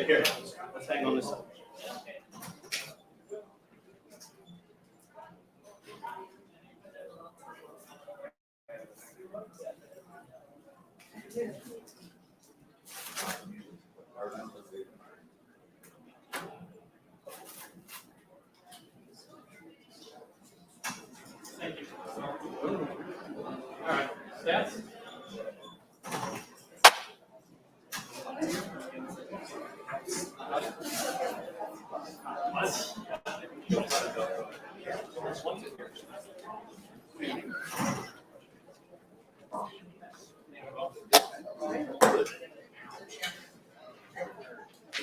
Here, let's hang on this side. Thank you. All right, stats.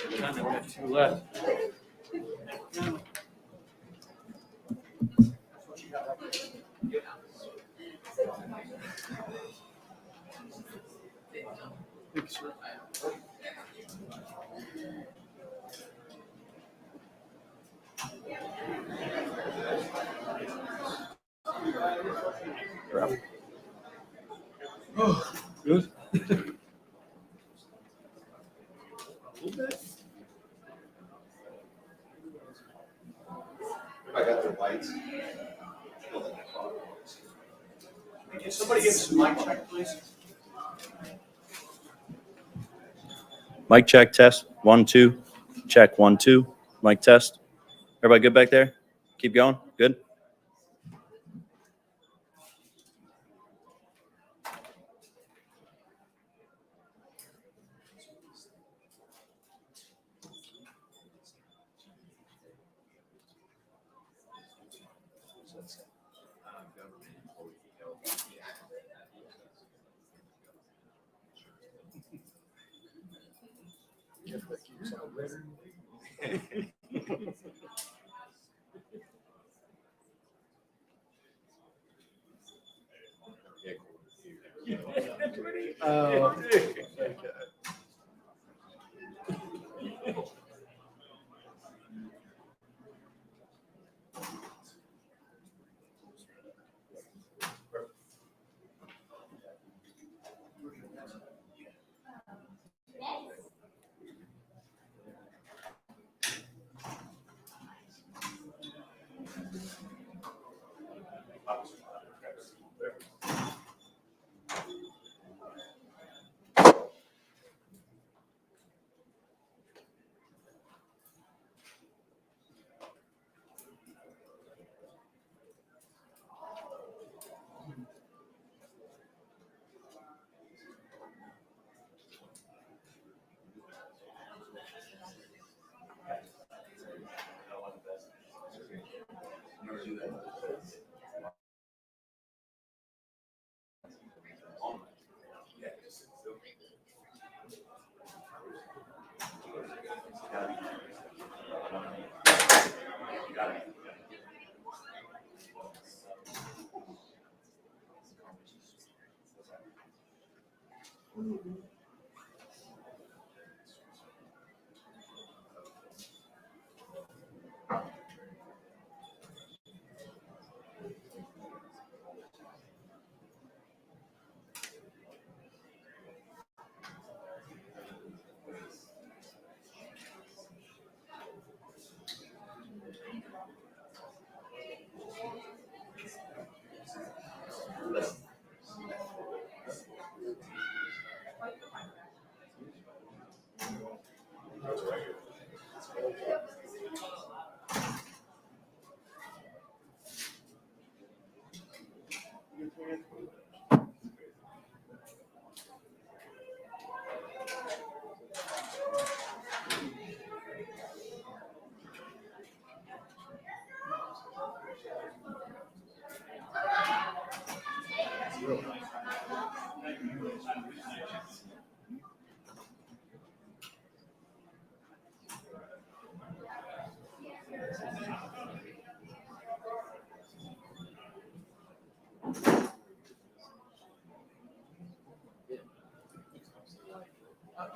We have 2 left. Oh, good. I got the lights. Can somebody give us a mic check, please? Mic check, test, 1, 2. Check, 1, 2. Mic test. Everybody good back there? Keep going? Good?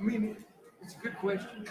mean, it's a good question.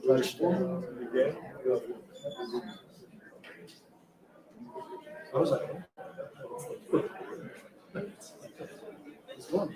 Touchdown. I was like, it's one.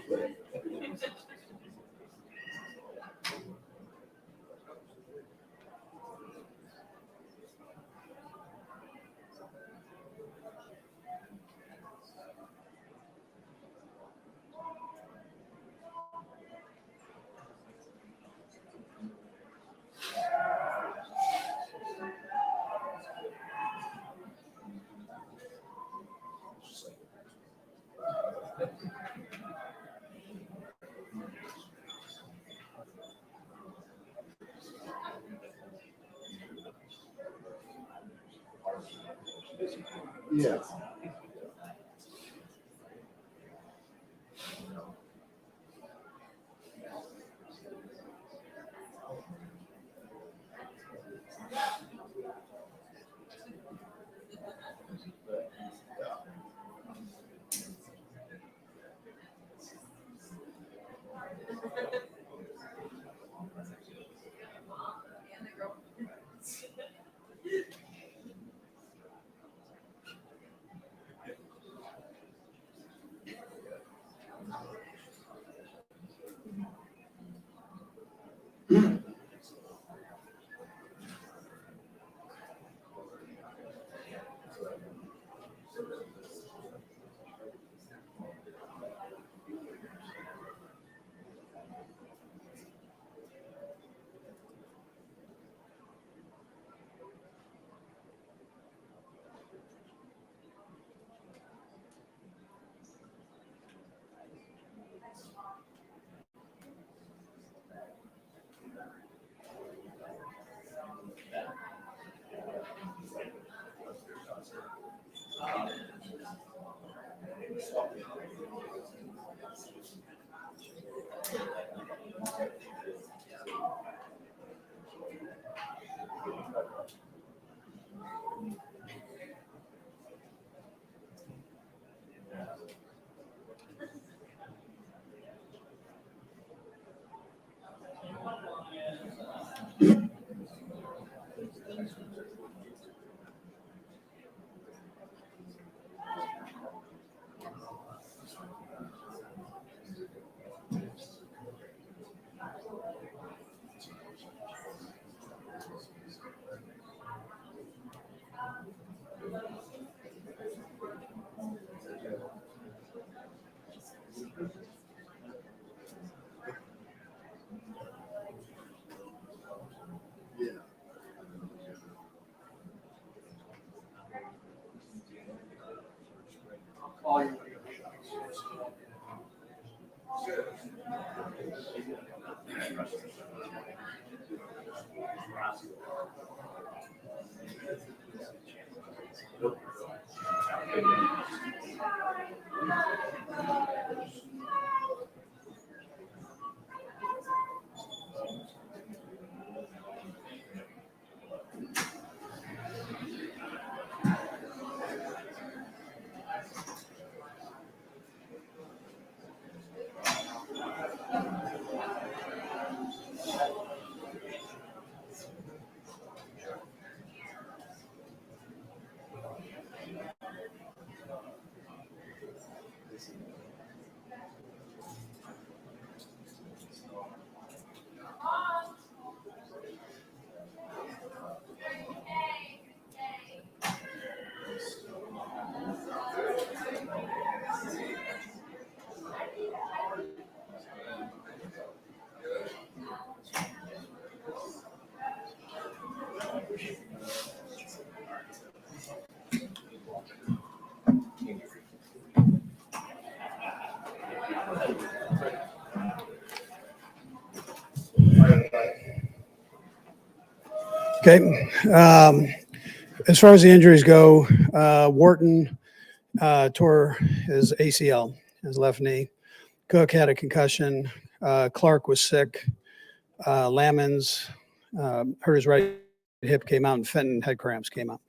Yeah. All your Okay. As far as the injuries go, Wharton tore his ACL, his left knee. Cook had a concussion. Clark was sick. Lammons hurt his right hip, came out, and Fenton had cramps, came out.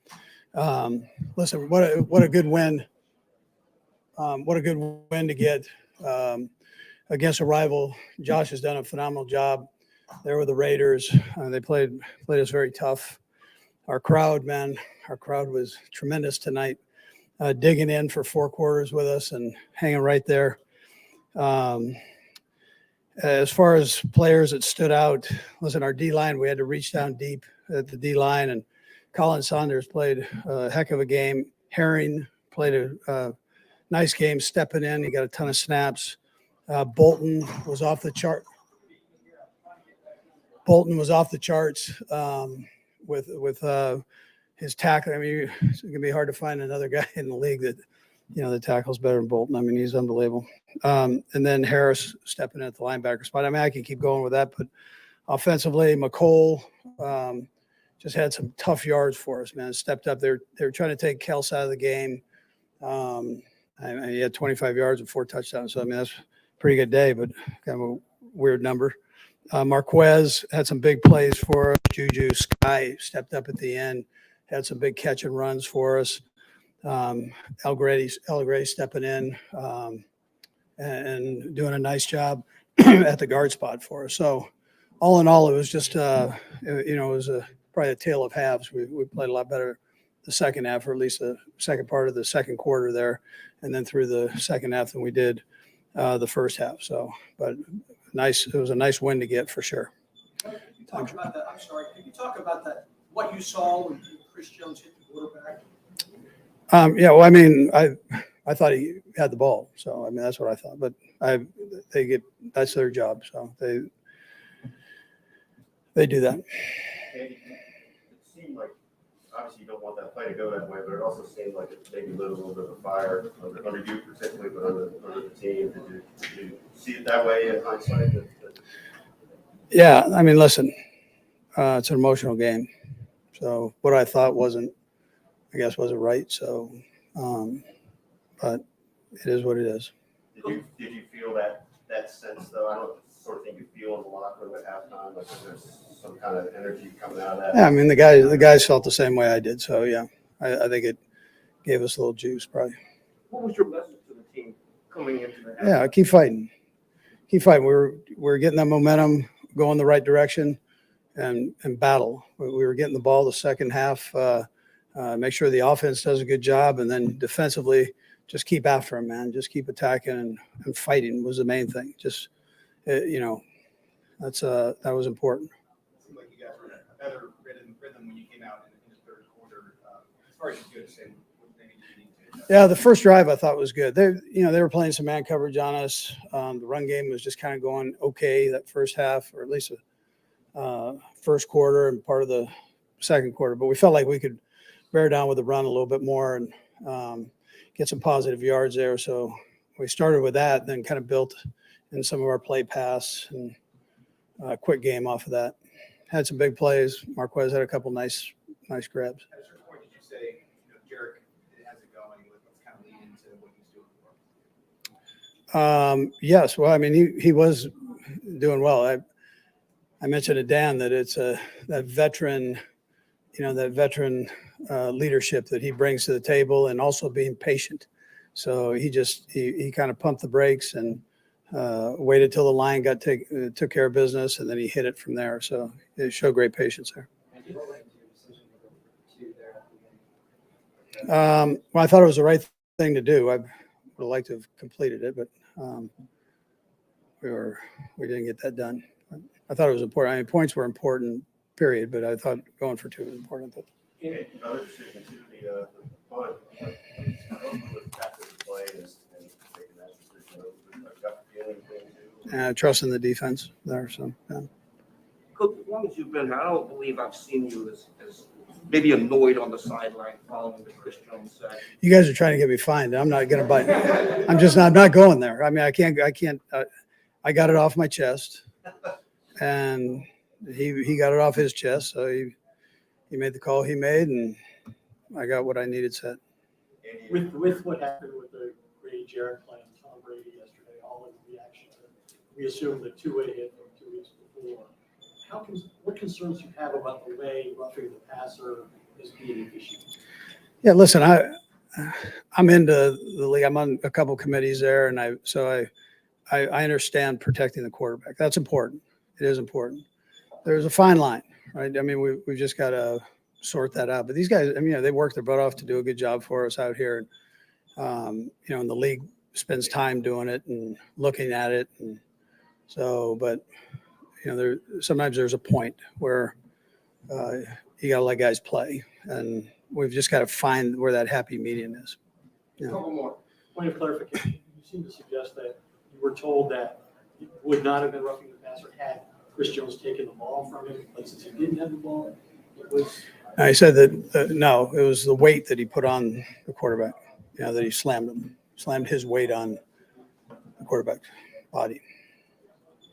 Listen, what a good win. What a good win to get against a rival. Josh has done a phenomenal job. They were the Raiders. They played us very tough. Our crowd was tremendous tonight, digging in for 4 quarters with us and hanging right there. As far as players that stood out, listen, our D-line, we had to reach down deep at the D-line, and Colin Saunders played a heck of a game. Herring played a nice game, stepping in. He got a ton of snaps. Bolton was off the chart. Bolton was off the charts with his tackle. I mean, it's going to be hard to find another guy in the league that, that tackles better than Bolton. I mean, he's unbelievable. And then Harris stepping in at the linebacker spot. I mean, I can keep going with that, but offensively, McCole just had some tough yards for us, man. Stepped up. They're trying to take Kels out of the game. He had 25 yards and 4 touchdowns. So, I mean, that's a pretty good day, but kind of a weird number. Marquez had some big plays for us. Juju Sky stepped up at the end, had some big catch and runs for us. Elgrady stepping in and doing a nice job at the guard spot for us. So all in all, it was just, it was probably a tale of halves. We played a lot better the second half, or at least the second part of the second quarter there, and then through the second half than we did the first half. So, but nice. It was a nice win to get for sure. Talk about that. I'm sorry. Can you talk about that? What you saw when Chris Jones hit the quarterback? Yeah. Well, I mean, I thought he had the ball, so I mean that's what I thought. But that's their job, so they do that. It seemed like, obviously you don't want that play to go that way, but it also seemed like it maybe lit a little bit of a fire under you particularly, but under the team. Did you see it that way in hindsight? Yeah, I mean, listen, it's an emotional game. So what I thought wasn't right. So, but it is what it is. Did you feel that sense though? I don't know if it's the sort of thing you feel in the locker room at halftime, like there's some kind of energy coming out of that. Yeah, I mean the guys felt the same way I did. So yeah, I think it gave us a little juice probably. What was your message to the team coming into the half? Yeah, keep fighting. We're getting that momentum going the right direction, and battle. We were getting the ball the second half, make sure the offense does a good job, and then defensively, just keep after them, man. Just keep attacking and fighting was the main thing. Just, that was important. It seemed like you guys were in a better rhythm when you came out in the third quarter. As far as you could say, what maybe you need to. Yeah, the first drive I thought was good. They were playing some man coverage on us. The run game was just kind of going okay that first half, or at least the first quarter and part of the second quarter. But we felt like we could bear down with the run a little bit more and get some positive yards there. So we started with that, then kind of built in some of our play pass and quick game off of that. Had some big plays. Marquez had a couple nice grabs. At a certain point, did you say, Jarek has it going? Let's kind of lead into what he's doing for him? Yes. Well, I mean, he was doing well. I mentioned to Dan that it's that veteran leadership that he brings to the table, and also being patient. So he kind of pumped the brakes and waited till the line took care of business, and then he hit it from there. So it showed great patience there. Well, I thought it was the right thing to do. I would have liked to have completed it, but we didn't get that done. I thought it was important. I mean, points were important, period, but I thought going for 2 was important. Another decision too, the punt, after the play is taking that decision. I've got the feeling thing too. Trusting the defense there. So, yeah. Coach, as long as you've been here, I don't believe I've seen you as maybe annoyed on the sideline following the Chris Jones sack. You guys are trying to get me fined. I'm not going to bite. I'm not going there. I mean, I can't. I got it off my chest, and he got it off his chest. So he made the call he made, and I got what I needed said. With what happened with the Grady Jarrett playing Tom Brady yesterday, all in reaction to, we assume the two-way hit from 2 weeks before. What concerns you have about the way roughing the passer is being an issue? Yeah, listen, I'm into the league. I'm on a couple committees there, and I understand protecting the quarterback. That's important. It is important. There's a fine line, right? I mean, we've just got to sort that out. But these guys, I mean, they work their butt off to do a good job for us out here. And, and the league spends time doing it and looking at it. And so, but, sometimes there's a point where you got to let guys play. And we've just got to find where that happy medium is. A couple more. Point of clarification. You seem to suggest that you were told that it would not have been roughing the passer had Chris Jones taken the ball from him, but since he didn't have the ball, it was. I said that no, it was the weight that he put on the quarterback. That he slammed his weight on the quarterback's body.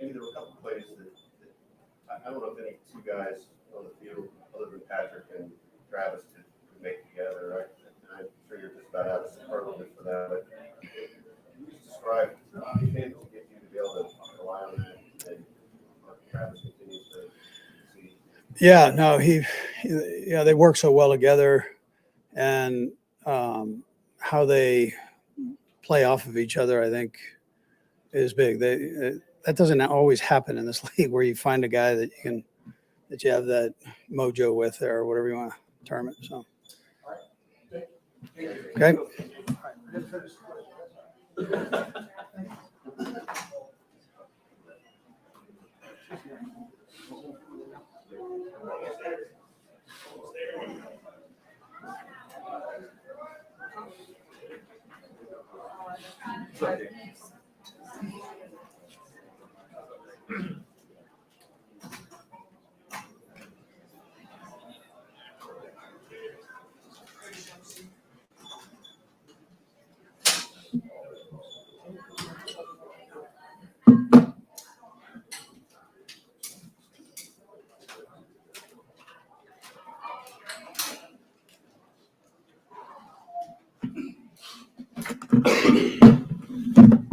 Maybe there were a couple plays that I don't know if any two guys on the field other than Patrick and Travis could make together. Right? And I'm sure you're just about out of superlative for that, but can you just describe anything that will get you to be able to rely on that? And Travis continues to see. Yeah, no, they work so well together, and how they play off of each other, I think, is big. That doesn't always happen in this league, where you find a guy that you have that mojo with, or whatever you want to term it. So, okay.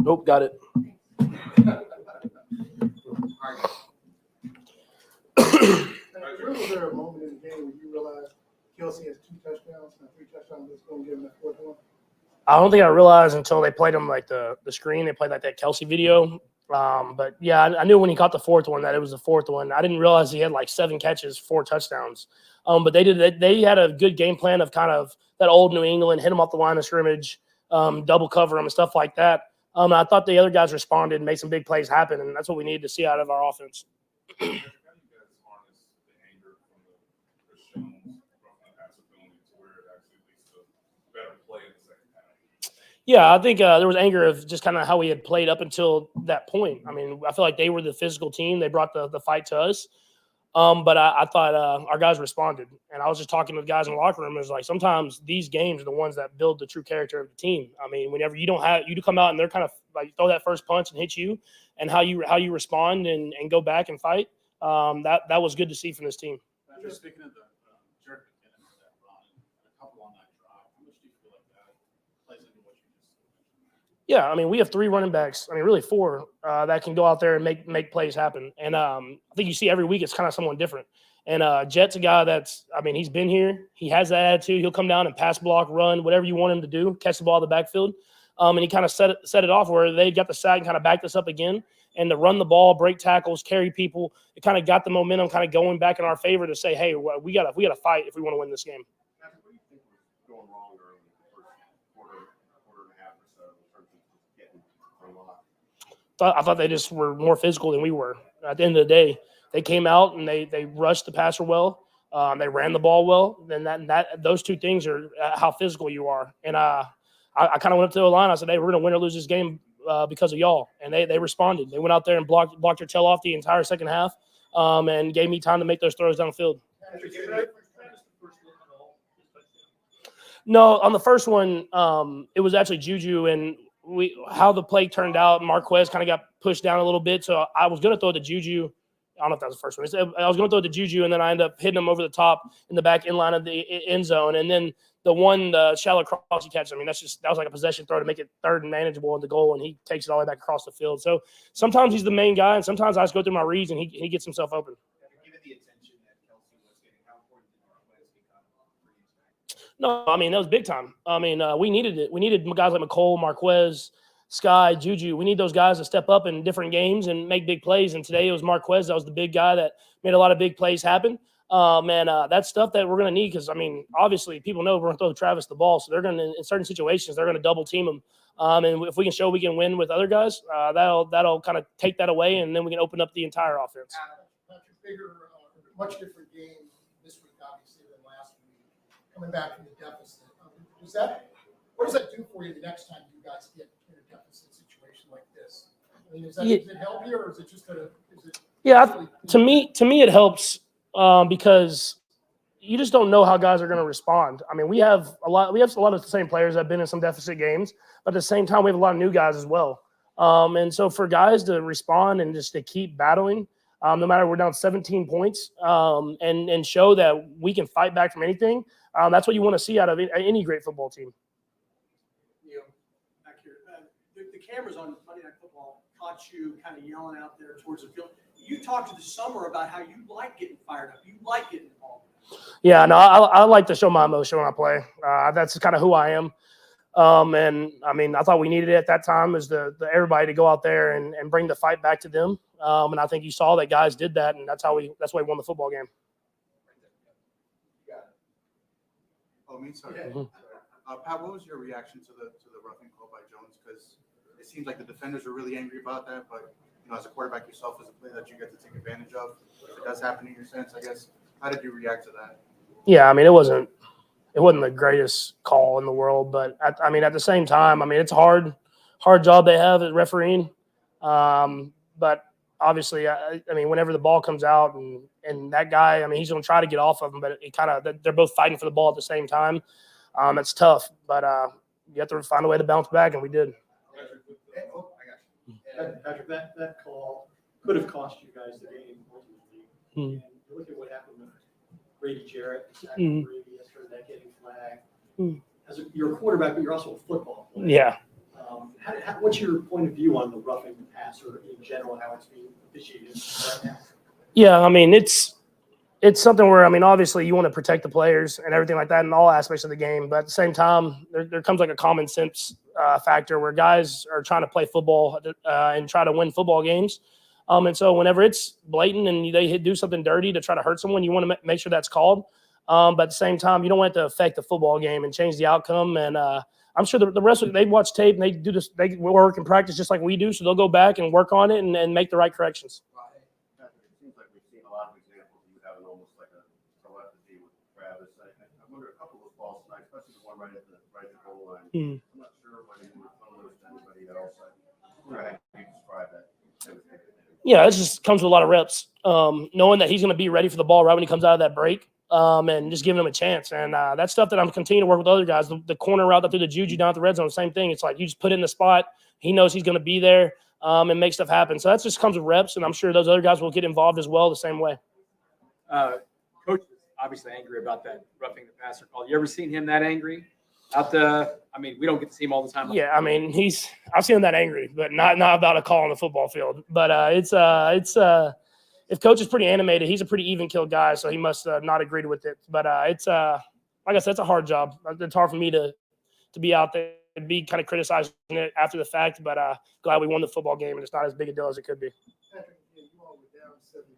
Nope, got it. Was there a moment in the game where you realized Kelsey has 2 touchdowns and 3 touchdowns? That's going to give him that 4th one. I don't think I realized until they played him like the screen. They played like that Kelsey video But yeah, I knew when he caught the fourth one that it was the fourth one. I didn't realize he had like 7 catches, 4 touchdowns. But they had a good game plan of kind of that old New England, hit him off the line of scrimmage, double cover him and stuff like that. I thought the other guys responded and made some big plays happen, and that's what we needed to see out of our offense. Yeah, I think there was anger of just kind of how we had played up until that point. I mean, I feel like they were the physical team. They brought the fight to us. But I thought our guys responded. And I was just talking to the guys in the locker room. It was like sometimes these games are the ones that build the true character of the team. I mean, whenever you come out and they're kind of like throw that first punch and hit you, and how you respond and go back and fight, that was good to see from this team. Just speaking of the jerk McKinnon for that run, a couple on that drive, how much do you feel like that plays into what you just said? Yeah, I mean, we have 3 running backs. I mean, really 4 that can go out there and make plays happen. And I think you see every week it's kind of someone different. And Jet's a guy that's, I mean, he's been here. He has that attitude. He'll come down and pass block, run, whatever you want him to do, catch the ball in the backfield. And he kind of set it off where they got the sack and kind of backed us up again. And to run the ball, break tackles, carry people, it kind of got the momentum kind of going back in our favor to say, hey, we got to fight if we want to win this game. Patrick, what do you think was going wrong early in the first quarter and a half or so in terms of just getting unlocked? I thought they just were more physical than we were. At the end of the day, they came out and they rushed the passer well. They ran the ball well. Then those 2 things are how physical you are. And I kind of went up to the line. I said, hey, we're going to win or lose this game because of y'all. And they responded. They went out there and blocked their tail off the entire second half and gave me time to make those throws down the field. No, on the first one, it was actually Juju, and how the play turned out, Marquez kind of got pushed down a little bit. So I was going to throw it to Juju. I don't know if that was the first one. I was going to throw it to Juju, and then I ended up hitting him over the top in the back end line of the end zone. And then the shallow cross he catches, I mean, that was like a possession throw to make it third and manageable in the goal, and he takes it all the way back across the field. So sometimes he's the main guy, and sometimes I just go through my reads, and he gets himself open. Given the attention that Kelsey was getting, how important did Marquez become for you tonight? No, I mean, that was big time. I mean, we needed it. We needed guys like McCole, Marquez, Sky, Juju. We need those guys to step up in different games and make big plays. And today it was Marquez. That was the big guy that made a lot of big plays happen. That's stuff that we're going to need because, I mean, obviously people know we're going to throw Travis the ball. So they're going to, in certain situations, they're going to double team him. And if we can show we can win with other guys, that'll kind of take that away, and then we can open up the entire offense. Patrick, bigger, much different game this week, obviously, than last week. Coming back from the deficit, what does that do for you the next time you guys get in a deficit situation like this? I mean, does it help you, or is it just to me it helps because you just don't know how guys are going to respond. I mean, we have a lot of the same players that have been in some deficit games, but at the same time we have a lot of new guys as well. And so for guys to respond and just to keep battling, no matter we're down 17 points, and show that we can fight back from anything, that's what you want to see out of any great football team. Back here, the cameras on Monday Night Football caught you kind of yelling out there towards the field. You talked this summer about how you like getting fired up. You like getting involved. Yeah, no, I like to show my emotion when I play. That's kind of who I am. And I mean, I thought we needed it at that time was the everybody to go out there and bring the fight back to them. And I think you saw that guys did that, and that's why we won the football game. Oh, me, sorry. Mhm. Pat, what was your reaction to the roughing call by Jones? Because it seems like the defenders were really angry about that, but as a quarterback yourself, as a player that you get to take advantage of, if it does happen in your sense, I guess. How did you react to that? Yeah, I mean, it wasn't the greatest call in the world, but at the same time, I mean, it's a hard job they have at refereeing. But obviously, I mean, whenever the ball comes out and that guy, I mean, he's going to try to get off of him, but they're both fighting for the ball at the same time. It's tough, but you have to find a way to bounce back, and we did. Patrick, that call could have cost you guys the game ultimately. And you look at what happened with Brady Jarrett, Brady yesterday, that getting flagged. As your quarterback, but you're also a football player. Yeah. What's your point of view on the roughing the passer in general, how it's being officiated right now? Yeah, I mean, it's something where, I mean, obviously you want to protect the players and everything like that in all aspects of the game, but at the same time, there comes like a common sense factor where guys are trying to play football and try to win football games. And so whenever it's blatant and they do something dirty to try to hurt someone, you want to make sure that's called. But at the same time, you don't want it to affect the football game and change the outcome. And I'm sure the rest of it, they watch tape and they do this. They work and practice just like we do. So they'll go back and work on it and make the right corrections. It seems like we've seen a lot of examples of you having almost like a telepathy with Travis. I wonder a couple of those balls tonight, especially the one right at the goal line. I'm not sure whether you were throwing those to anybody else. I wonder how you describe that. Yeah, it just comes with a lot of reps. Knowing that he's going to be ready for the ball right when he comes out of that break, and just giving him a chance. And that's stuff that I'm continuing to work with other guys. The corner route that threw the juju down at the red zone, same thing. It's like you just put it in the spot. He knows he's going to be there and make stuff happen. So that just comes with reps, and I'm sure those other guys will get involved as well the same way. Coach was obviously angry about that roughing the passer call. You ever seen him that angry? We don't get to see him all the time. Yeah, I mean, I've seen him that angry, but not about a call on the football field. But if coach is pretty animated, he's a pretty even killed guy, so he must not agreed with it. But like I said, it's a hard job. It's hard for me to be out there and be kind of criticizing it after the fact. But glad we won the football game, and it's not as big a deal as it could be. Patrick, you all were down 17,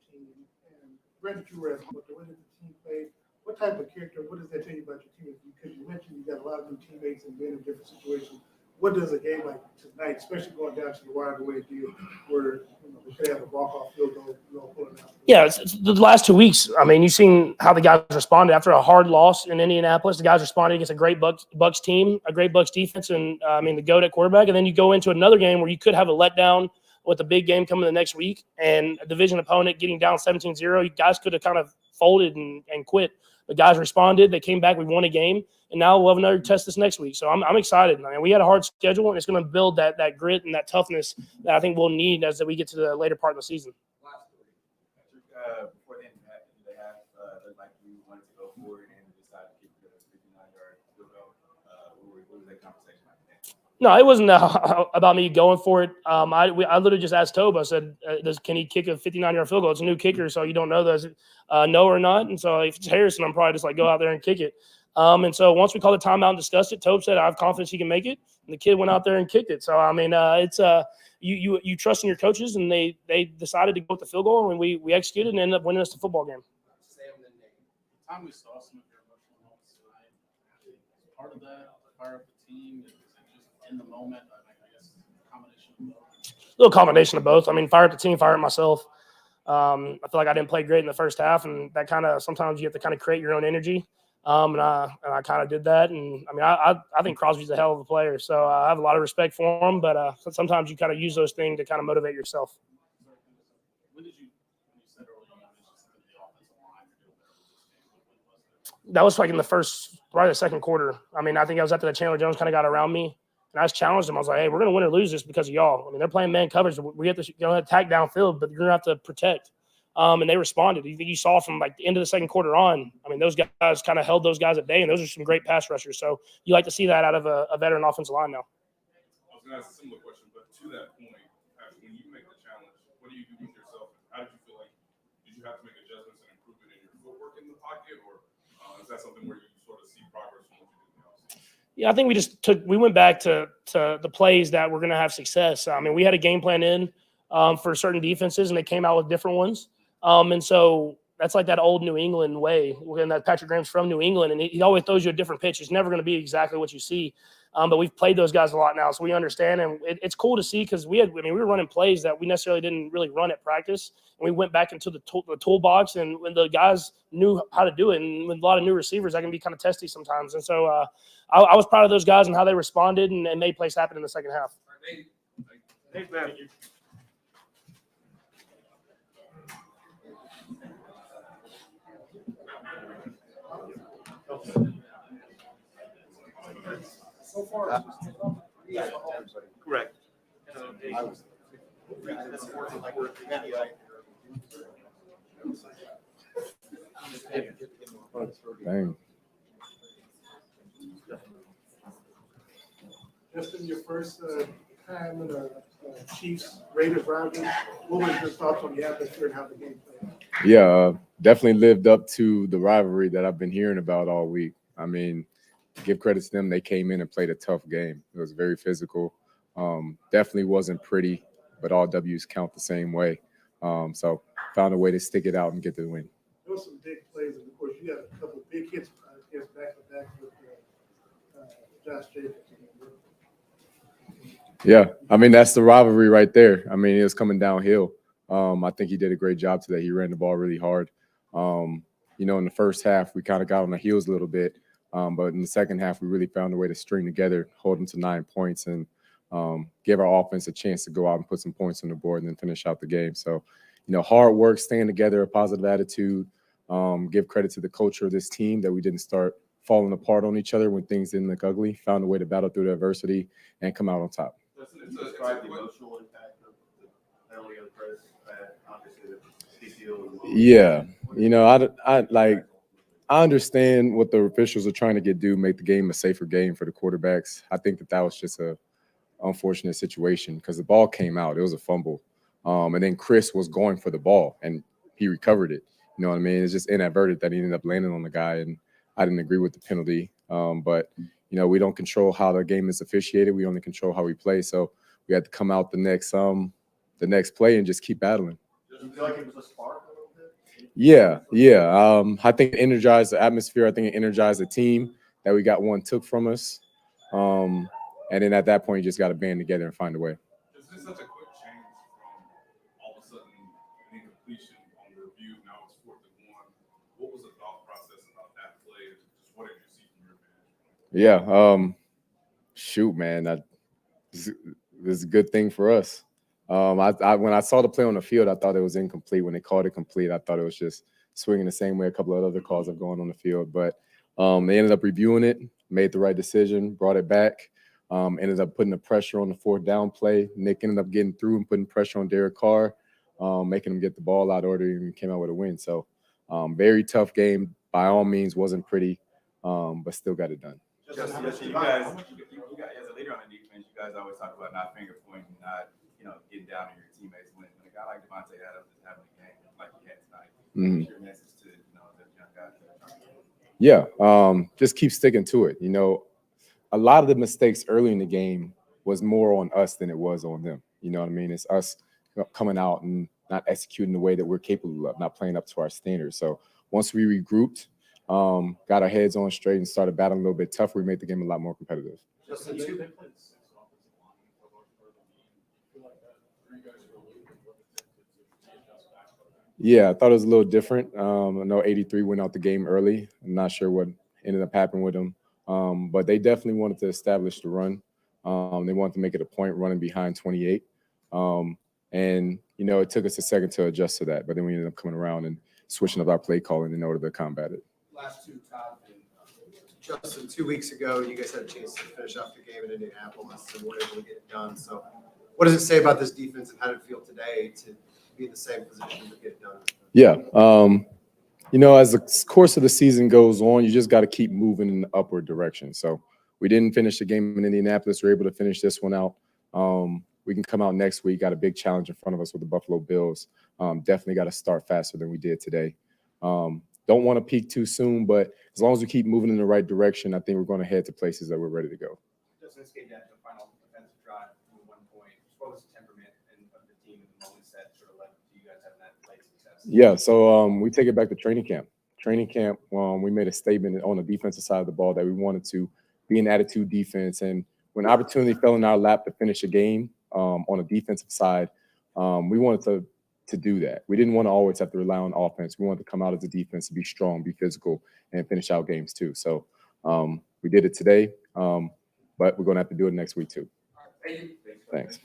and granted you were at home, but the way that the team played, what type of character, what does that tell you about your team? Because you mentioned you got a lot of new teammates and being in different situations. What does a game like tonight, especially going down to the wire the way it did, where we could have a walk-off field goal pulling out? Yeah, it's the last 2 weeks. I mean, you've seen how the guys responded after a hard loss in Indianapolis. The guys responded against a great Bucs team, a great Bucs defense, and the GOAT at quarterback. And then you go into another game where you could have a letdown with a big game coming the next week and a division opponent getting down 17-0. You guys could have kind of folded and quit. The guys responded. They came back. We won a game. And now we'll have another test this next week. So I'm excited. I mean, we had a hard schedule, and it's going to build that grit and that toughness that I think we'll need as we get to the later part of the season. Before the end of the half, looked like you wanted to go forward and decided to keep the 59-yard field goal. What was that conversation like? No, it wasn't about me going for it. I literally just asked Toba. I said, can he kick a 59-yard field goal? It's a new kicker, so you don't know does it no or not. And so if it's Harrison, I'm probably just like, go out there and kick it. And so once we called the timeout and discussed it, Tobe said, I have confidence he can make it. And the kid went out there and kicked it. So, I mean, it's you trust in your coaches, and they decided to go with the field goal, and we executed and ended up winning us the football game. The time we saw some of your emotional moments tonight, part of that, fire up the team, is it just in the moment? I guess a combination of both. A little combination of both. I mean, fire up the team, fire up myself. I feel like I didn't play great in the first half, and that kind of sometimes you have to kind of create your own energy. And I kind of did that. And I mean, I think Crosby's a hell of a player. So I have a lot of respect for him, but sometimes you kind of use those things to kind of motivate yourself. When you said earlier, just the offensive line, That was like in probably the second quarter. I mean, I think I was after the Chandler Jones kind of got around me, and I just challenged him. I was like, hey, we're going to win or lose this because of y'all. I mean, they're playing man coverage. We have to attack downfield, but you're going to have to protect. And they responded. You saw from like the end of the second quarter on. I mean, those guys kind of held those guys at bay, and those are some great pass rushers. So you like to see that out of a veteran offensive line now. I was going to ask a similar question, but to that point, when you make the challenge, what do you do with yourself? How did you feel like? Did you have to make adjustments and improvement in your footwork in the pocket, or is that something where you sort of see progress from what you do now? Yeah, I think we went back to the plays that were going to have success. I mean, we had a game plan in for certain defenses, and they came out with different ones. And so that's like that old New England way. And that Patrick Graham's from New England, and he always throws you a different pitch. It's never going to be exactly what you see. But we've played those guys a lot now, so we understand. And it's cool to see because we were running plays that we necessarily didn't really run at practice. And we went back into the toolbox, and when the guys knew how to do it, and with a lot of new receivers, that can be kind of testy sometimes. And so I was proud of those guys and how they responded and made plays happen in the second half. Thanks, man. So far, Correct. Dang. just in your first time in a Chiefs Raiders rivalry, what was your thoughts on the atmosphere and how the game played? Yeah, definitely lived up to the rivalry that I've been hearing about all week. I mean, give credit to them. They came in and played a tough game. It was very physical. Definitely wasn't pretty, but all W's count the same way. So found a way to stick it out and get the win. There was some big plays, and of course, you got a couple of big hits back to back with Josh Jacobs. Yeah, I mean, that's the rivalry right there. I mean, it was coming downhill. I think he did a great job today. He ran the ball really hard. You know, in the first half, we kind of got on the heels a little bit. But in the second half, we really found a way to string together, hold them to 9 points, and give our offense a chance to go out and put some points on the board and then finish out the game. So, you know, hard work, staying together, a positive attitude. Give credit to the culture of this team that we didn't start falling apart on each other when things didn't look ugly, found a way to battle through the adversity and come out on top. Describe the emotional impact of the penalty on Chris, obviously the PCO. Yeah, you know, I understand what the officials are trying to make the game a safer game for the quarterbacks. I think that was just a unfortunate situation because the ball came out. It was a fumble. And then Chris was going for the ball and he recovered it. You know what I mean? It's just inadvertent that he ended up landing on the guy, and I didn't agree with the penalty. But, you know, we don't control how the game is officiated. We only control how we play. So we had to come out the next play and just keep battling. Do you feel like it was a spark a little bit? Yeah. I think it energized the atmosphere. I think it energized the team that we got one took from us. And then at that point, you just got to band together and find a way. Is this such a quick change from all of a sudden an incompletion on the review? Now it's 4th and 1. What was the thought process about that play? Just what did you see from your vantage point? Yeah. Shoot, man. This is a good thing for us. When I saw the play on the field, I thought it was incomplete. When they called it complete, I thought it was just swinging the same way a couple of other calls have gone on the field. But they ended up reviewing it, made the right decision, brought it back, ended up putting the pressure on the 4th down play. Nick ended up getting through and putting pressure on Derek Carr, making him get the ball out of order, and came out with a win. So very tough game. By all means, wasn't pretty, but still got it done. Justin, you guys, as a leader on the defense, you guys always talk about not finger pointing, not getting down on your teammates. When a guy like Devontae Adams is having a game like he had tonight, what's your message to the young guys that are trying to do? Yeah, just keep sticking to it. You know, a lot of the mistakes early in the game was more on us than it was on them. You know what I mean? It's us coming out and not executing the way that we're capable of, not playing up to our standards. So once we regrouped, got our heads on straight and started battling a little bit tougher, we made the game a lot more competitive. Justin, Yeah, I thought it was a little different. I know 83 went out the game early. I'm not sure what ended up happening with them. But they definitely wanted to establish the run. They wanted to make it a point running behind 28. And, you know, it took us a second to adjust to that. But then we ended up coming around and switching up our play calling in order to combat it. Last two, Todd. Justin, 2 weeks ago, you guys had a chance to finish off the game in Indianapolis and were able to get it done. So what does it say about this defense and how did it feel today to be in the same position to get it done? Yeah. You know, as the course of the season goes on, you just got to keep moving in the upward direction. So we didn't finish the game in Indianapolis. We're able to finish this one out. We can come out next week, got a big challenge in front of us with the Buffalo Bills. Definitely got to start faster than we did today. Don't want to peak too soon, but as long as we keep moving in the right direction, I think we're going to head to places that we're ready to go. Just let's get down to the final defensive drive with 1 point. What was the temperament of the team in the moments that sort of led to you guys having that late success? Yeah, so we take it back to training camp. Training camp, we made a statement on the defensive side of the ball that we wanted to be an attitude defense. And when opportunity fell in our lap to finish a game on the defensive side, we wanted to do that. We didn't want to always have to rely on offense. We wanted to come out as a defense to be strong, be physical, and finish out games too. So we did it today, but we're going to have to do it next week too. Thank you. Thanks.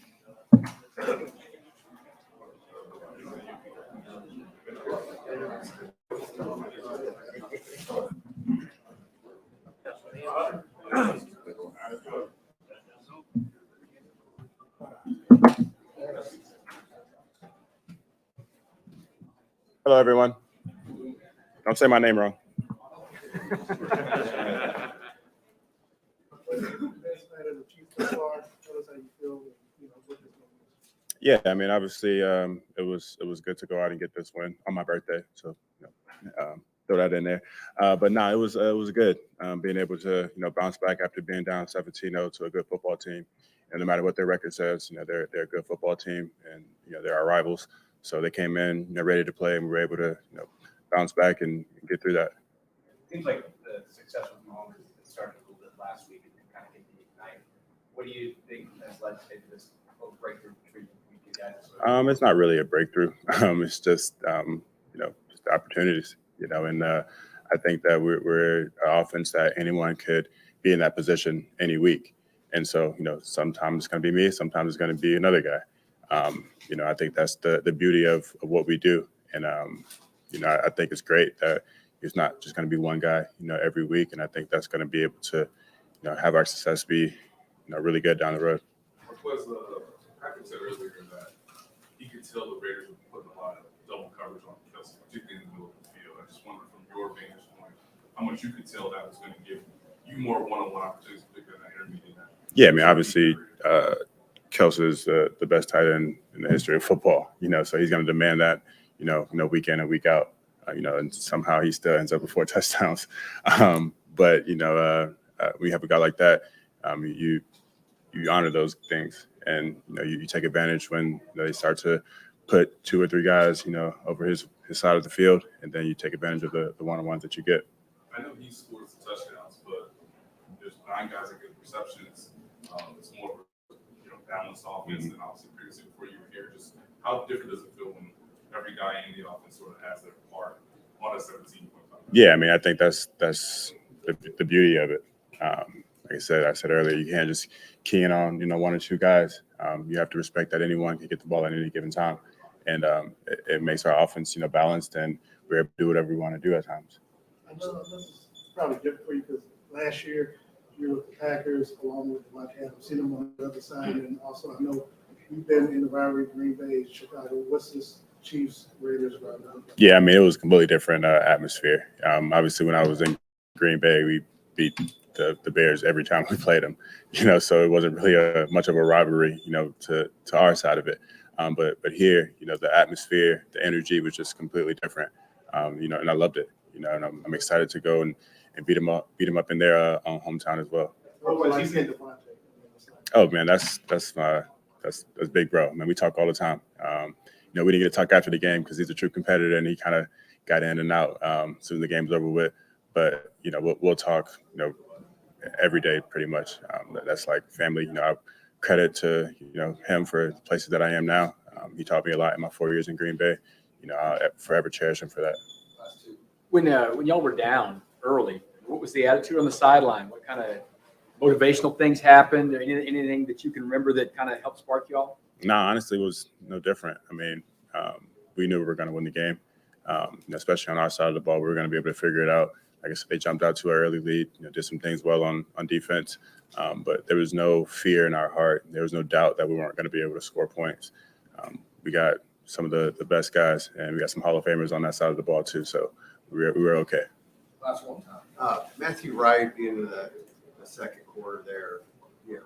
Hello, everyone. Don't say my name wrong. Yeah, I mean, obviously, it was good to go out and get this win on my birthday. So, throw that in there. But no, it was good being able to bounce back after being down 17-0 to a good football team. And no matter what their record says, they're a good football team, and they're our rivals. So they came in ready to play, and we were able to bounce back and get through that. Seems like the success with Mahomes started a little bit last week and kind of hit the ignite. What do you think has led to this little breakthrough for you guys? It's not really a breakthrough. It's just just opportunities. And I think that we're an offense that anyone could be in that position any week. And so, sometimes it's going to be me, sometimes it's going to be another guy. I think that's the beauty of what we do. And, I think it's great that it's not just going to be one guy, every week. And I think that's going to be able to, have our success be, really good down the road. Was Patrick said earlier that he could tell the Raiders were putting a lot of double coverage on Kelsey, particularly in the middle of the field. I just wonder from your vantage point, how much you could tell that was going to give you more one-on-one opportunities, particularly in that intermediate. Yeah, I mean, obviously, Kelsey is the best tight end in the history of football, so he's going to demand that, week in and week out, and somehow he still ends up with 4 touchdowns. But, when you have a guy like that, you honor those things, and, you take advantage when they start to put 2 or 3 guys, over his side of the field, and then you take advantage of the one-on-ones that you get. I know he scores the touchdowns, but there's 9 guys that get receptions. It's more of a balanced offense than obviously previously before you were here. Just how different does it feel when every guy in the offense sort of has their part on a 17-point? Yeah, I mean, I think that's the beauty of it. Like I said earlier, you can't just key in on 1 or 2 guys. You have to respect that anyone can get the ball at any given time, and it makes our offense balanced, and we're able to do whatever we want to do at times. I know this is probably different for you because last year you were with the Packers along with the Montana. I've seen them on the other side, and also I know you've been in the rivalry Green Bay, Chicago. What's this Chiefs Raiders rivalry? Yeah, I mean, it was a completely different atmosphere. Obviously, when I was in Green Bay, we beat the Bears every time we played them, so it wasn't really much of a rivalry, to our side of it. But here, the atmosphere, the energy was just completely different, and I loved it, and I'm excited to go and beat them up in their hometown as well. Oh man, that's big bro. I mean, we talk all the time. We didn't get to talk after the game because he's a true competitor and he kind of got in and out soon as the game's over with. But we'll talk every day pretty much. That's like family. I credit to him for the places that I am now. He taught me a lot in my 4 years in Green Bay. I'll forever cherish him for that. When y'all were down early, what was the attitude on the sideline? What kind of motivational things happened? Or anything that you can remember that kind of helped spark y'all? No, honestly, it was no different. I mean, we knew we were going to win the game, especially on our side of the ball. We were going to be able to figure it out. Like I said, they jumped out to an early lead, did some things well on defense, but there was no fear in our heart. There was no doubt that we weren't going to be able to score points. We got some of the best guys, and we got some Hall of Famers on that side of the ball too, so we were okay. Last one time. Matthew Wright being in the second quarter there,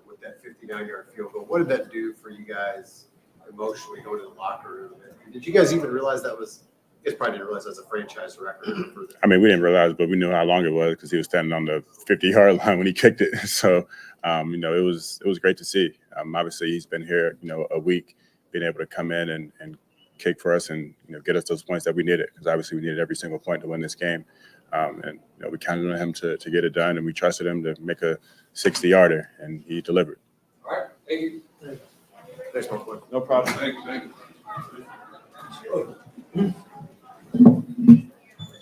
with that 59-yard field goal, what did that do for you guys emotionally going to the locker room? And did you guys even realize that was? You guys probably didn't realize that was a franchise record. I mean, we didn't realize, but we knew how long it was because he was standing on the 50-yard line when he kicked it. So, it was great to see. Obviously, he's been here, a week, being able to come in and kick for us and get us those points that we needed, because obviously we needed every single point to win this game. And we counted on him to get it done, and we trusted him to make a 60-yarder, and he delivered. All right, thank you. Thanks, Mark. No problem. Thank you.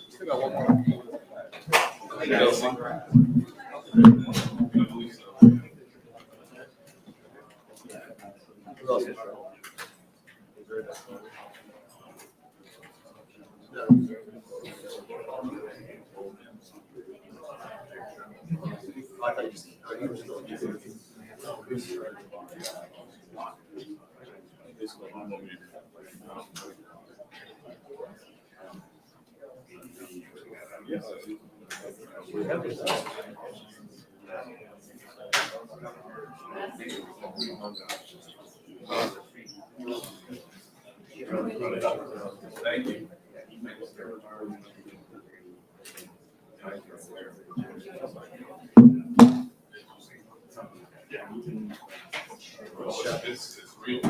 Still got one more. Thank you. It's real.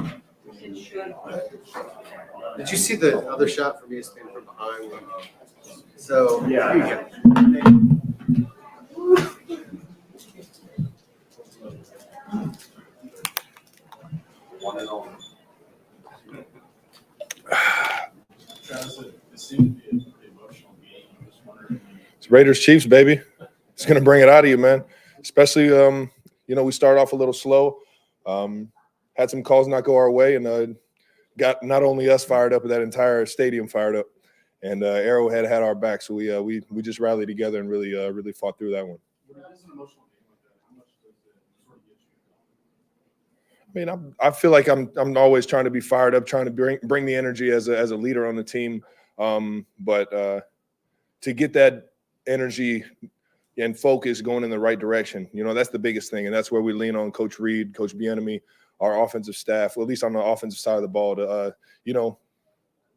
Did you see the other shot from ESPN from behind? So Yeah. here you go. One and all. Travis, it seemed to be a pretty emotional game. I'm just wondering. It's Raiders Chiefs, baby. It's gonna bring it out of you, man. Especially, we started off a little slow, had some calls not go our way, and got not only us fired up, but that entire stadium fired up. And Arrowhead had our back, so we just rallied together and really fought through that one. When it is an emotional game like that, how much does it sort of get you? I mean, I feel like I'm always trying to be fired up, trying to bring the energy as a leader on the team. But to get that energy and focus going in the right direction, that's the biggest thing, and that's where we lean on Coach Reed, Coach Bieniemy, our offensive staff, well, at least on the offensive side of the ball, to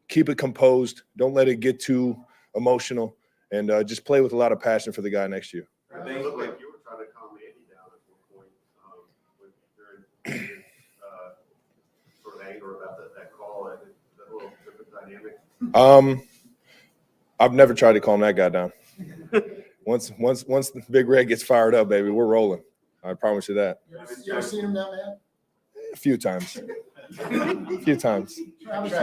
keep it composed, don't let it get too emotional, and just play with a lot of passion for the guy next to you. It looked like you were trying to calm Andy down at one point, when during sort of anger about that call, and that little different dynamic. I've never tried to calm that guy down. Once the Big Red gets fired up, baby, we're rolling. I promise you that. You ever seen him that mad? A few times. A few times.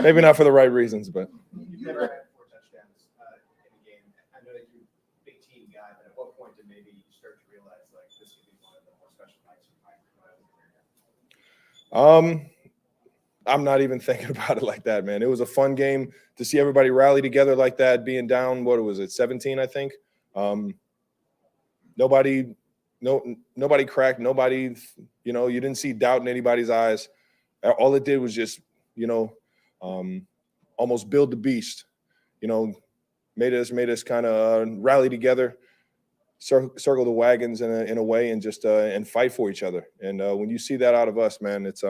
Maybe not for the right reasons, but. You've never had 4 touchdowns in a game. I know that you're a big team guy, but at what point did maybe you start to realize like this could be one of the more special nights of my career? I'm not even thinking about it like that, man. It was a fun game to see everybody rally together like that, being down, what was it, 17, I think. Nobody cracked, nobody, you didn't see doubt in anybody's eyes. All it did was just, almost build the beast, made us kind of rally together, circle the wagons in a way, and just and fight for each other. And when you see that out of us, man, it's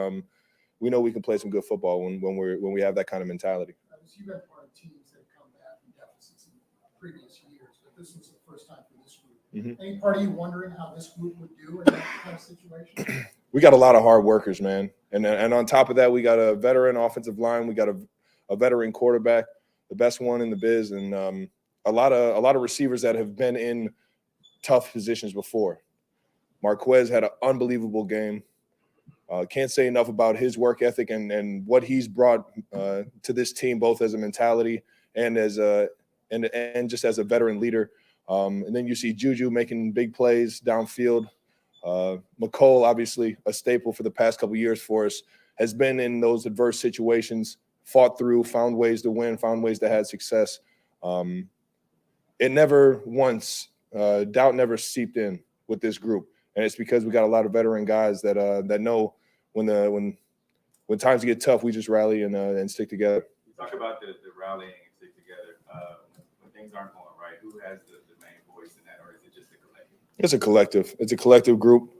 we know we can play some good football when we have that kind of mentality. You've been part of teams that come back from deficits in previous years, but this was the first time for this group. Mm-hmm. Any part of you wondering how this group would do in that kind of situation? We got a lot of hard workers, man, and on top of that, we got a veteran offensive line, we got a veteran quarterback, the best one in the biz, and a lot of receivers that have been in tough positions before. Marquez had an unbelievable game. Can't say enough about his work ethic and what he's brought to this team, both as a mentality and as and just as a veteran leader. And then you see Juju making big plays downfield. McCole, obviously a staple for the past couple of years for us, has been in those adverse situations, fought through, found ways to win, found ways to have success. It never once, doubt never seeped in with this group. And it's because we got a lot of veteran guys that know when times get tough, we just rally and stick together. You talk about the rallying and stick together. When things aren't going right, who has the main voice in that, or is it just a collective? It's a collective. It's a collective group.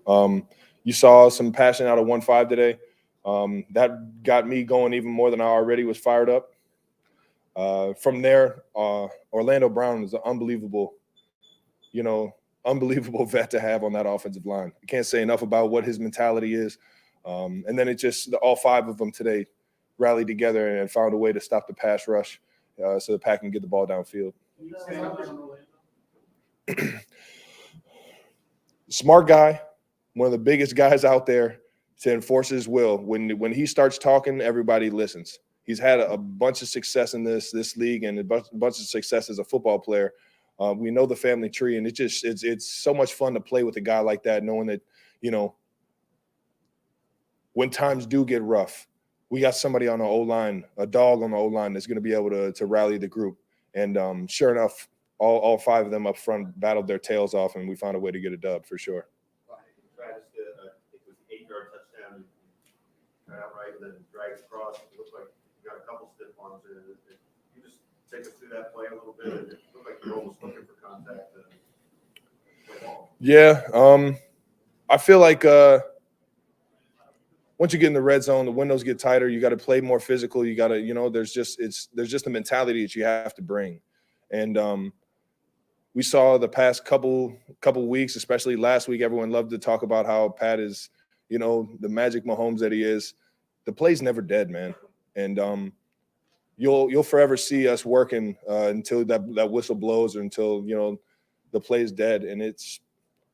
You saw some passion out of 1-5 today. That got me going even more than I already was fired up. From there, Orlando Brown is an unbelievable vet to have on that offensive line. I can't say enough about what his mentality is. And then it just all 5 of them today rallied together and found a way to stop the pass rush so the Pack can get the ball downfield. Smart guy, one of the biggest guys out there to enforce his will. When he starts talking, everybody listens. He's had a bunch of success in this league and a bunch of success as a football player. We know the family tree, and it's so much fun to play with a guy like that, knowing that, when times do get rough, we got somebody on the O-line, a dog on the O-line that's going to be able to rally the group. And sure enough, all 5 of them up front battled their tails off, and we found a way to get a dub for sure. Travis did, it was an 8-yard touchdown, got out right, and then dragged across. It looked like you got a couple stiff arms in it. You just take us through that play a little bit, and it looked like you were almost looking for contact. Yeah, I feel like once you get in the red zone, the windows get tighter. You got to play more physical. You got to, there's just a mentality that you have to bring. And we saw the past couple weeks, especially last week, everyone loved to talk about how Pat is, you know, the magic Mahomes that he is. The play's never dead, man. And you'll forever see us working until that whistle blows or until, you know, the play's dead. And it's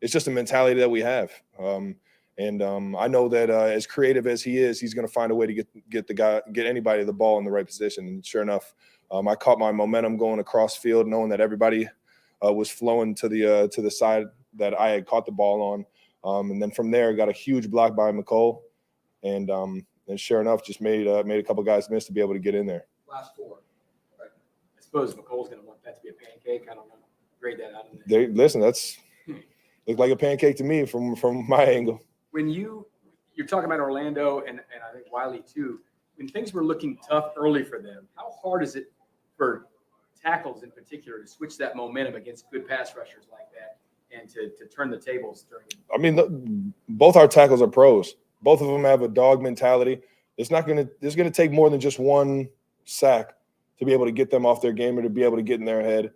just a mentality that we have. I know that as creative as he is, he's going to find a way to get anybody the ball in the right position. And sure enough, I caught my momentum going across field, knowing that everybody was flowing to the side that I had caught the ball on. And then from there, got a huge block by McCole, and sure enough, just made a couple guys miss to be able to get in there. Last four. Right. I suppose McColl's going to want that to be a pancake. I don't know. Grade that out in there. Listen, that's looked like a pancake to me from my angle. When you're talking about Orlando and I think Wiley too, when things were looking tough early for them, how hard is it for tackles in particular to switch that momentum against good pass rushers like that and to turn the tables during? I mean, both our tackles are pros. Both of them have a dog mentality. It's going to take more than just one sack to be able to get them off their game or to be able to get in their head.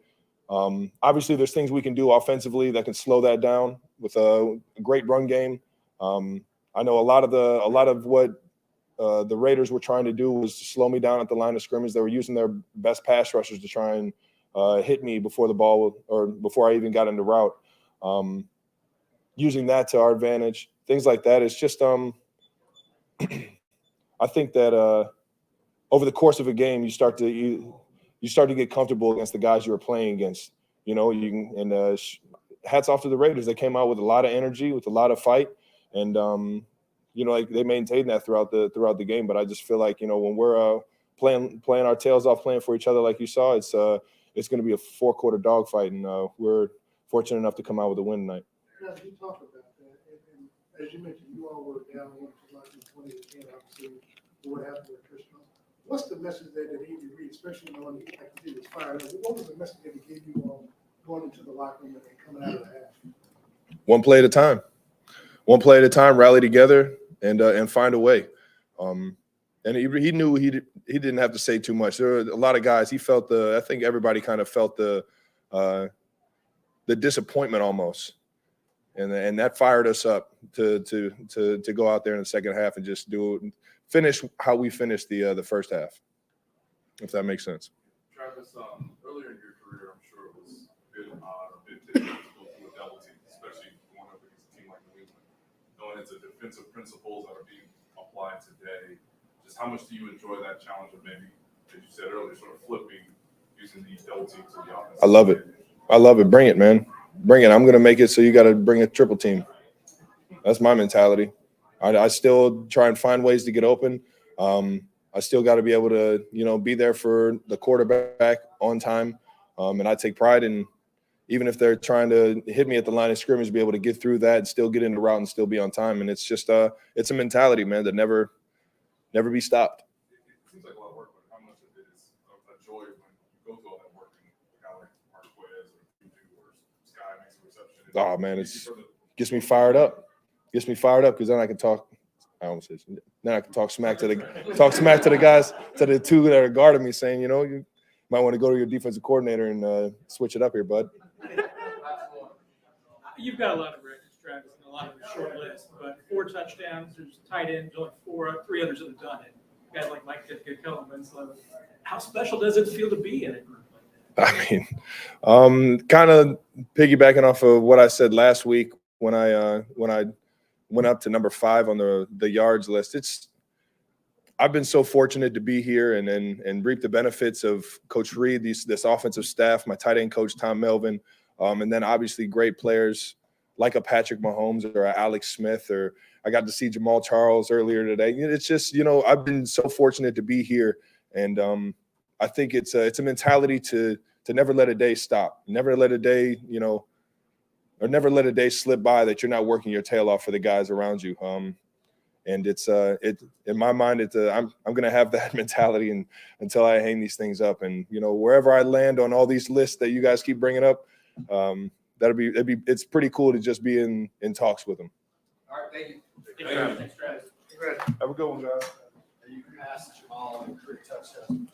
Obviously, there's things we can do offensively that can slow that down with a great run game. I know a lot of what the Raiders were trying to do was to slow me down at the line of scrimmage. They were using their best pass rushers to try and hit me before the ball or before I even got into route. Using that to our advantage, things like that. It's just I think that over the course of a game, you start to get comfortable against the guys you are playing against. You know, hats off to the Raiders. They came out with a lot of energy, with a lot of fight, and you know, like they maintained that throughout the game. But I just feel like, you know, when we're playing our tails off, playing for each other, like you saw, it's going to be a 4-quarter dogfight, and we're fortunate enough to come out with a win tonight. Guys, you talk about that, and as you mentioned, you all were down 1-20 again, obviously, what happened with Christian. What's the message that Andy Reid, especially knowing he was fired up, what was the message that he gave you all going into the locker room and coming out of the half? One play at a time. One play at a time, rally together and find a way. And he knew he didn't have to say too much. There were a lot of guys. I think everybody kind of felt the disappointment almost, and that fired us up to go out there in the second half and just finish how we finished the first half, if that makes sense. Travis, earlier in your career, I'm sure it was a bit difficult to go through a double team, especially going up against a team like New England. Knowing it's a defensive principles that are being applied today, just how much do you enjoy that challenge of maybe, as you said earlier, sort of flipping, using these double teams to the offense? I love it. Bring it, man. Bring it. I'm going to make it so you got to bring a triple team. That's my mentality. I still try and find ways to get open. I still got to be able to, you know, be there for the quarterback on time. And I take pride in, even if they're trying to hit me at the line of scrimmage, be able to get through that and still get into route and still be on time. And it's just it's a mentality, man, that never be stopped. It seems like a lot of work, but how much of it is a joy when you go through all that work and a guy like Marquez or Juju or Sky makes a reception? Oh, man, gets me fired up. Gets me fired up because then I can talk. Then I can talk smack to the guys, to the two that are guarding me, saying, you know, you might want to go to your defensive coordinator and switch it up here, bud. You've got a lot of records, Travis, and a lot of a short list, but 4 touchdowns, there's tight ends, only 3 others that have done it. Guys like Mike Ditka, Kellen Winslow. How special does it feel to be in a group like that? I mean, kind of piggybacking off of what I said last week when I went up to number 5 on the yards list. I've been so fortunate to be here and reap the benefits of Coach Reid, this offensive staff, my tight end coach Tom Melvin, and then obviously great players like a Patrick Mahomes or a Alex Smith, or I got to see Jamal Charles earlier today. It's just, you know, I've been so fortunate to be here, and I think it's a mentality to never let a day stop, never let a day, you know, or never let a day slip by that you're not working your tail off for the guys around you. And it's in my mind, I'm going to have that mentality until I hang these things up. And, you know, wherever I land on all these lists that you guys keep bringing up, it's pretty cool to just be in talks with them. All right, thank you. Thanks, Travis. Have a good one, guys. You passed Jamal and 3 touchdowns.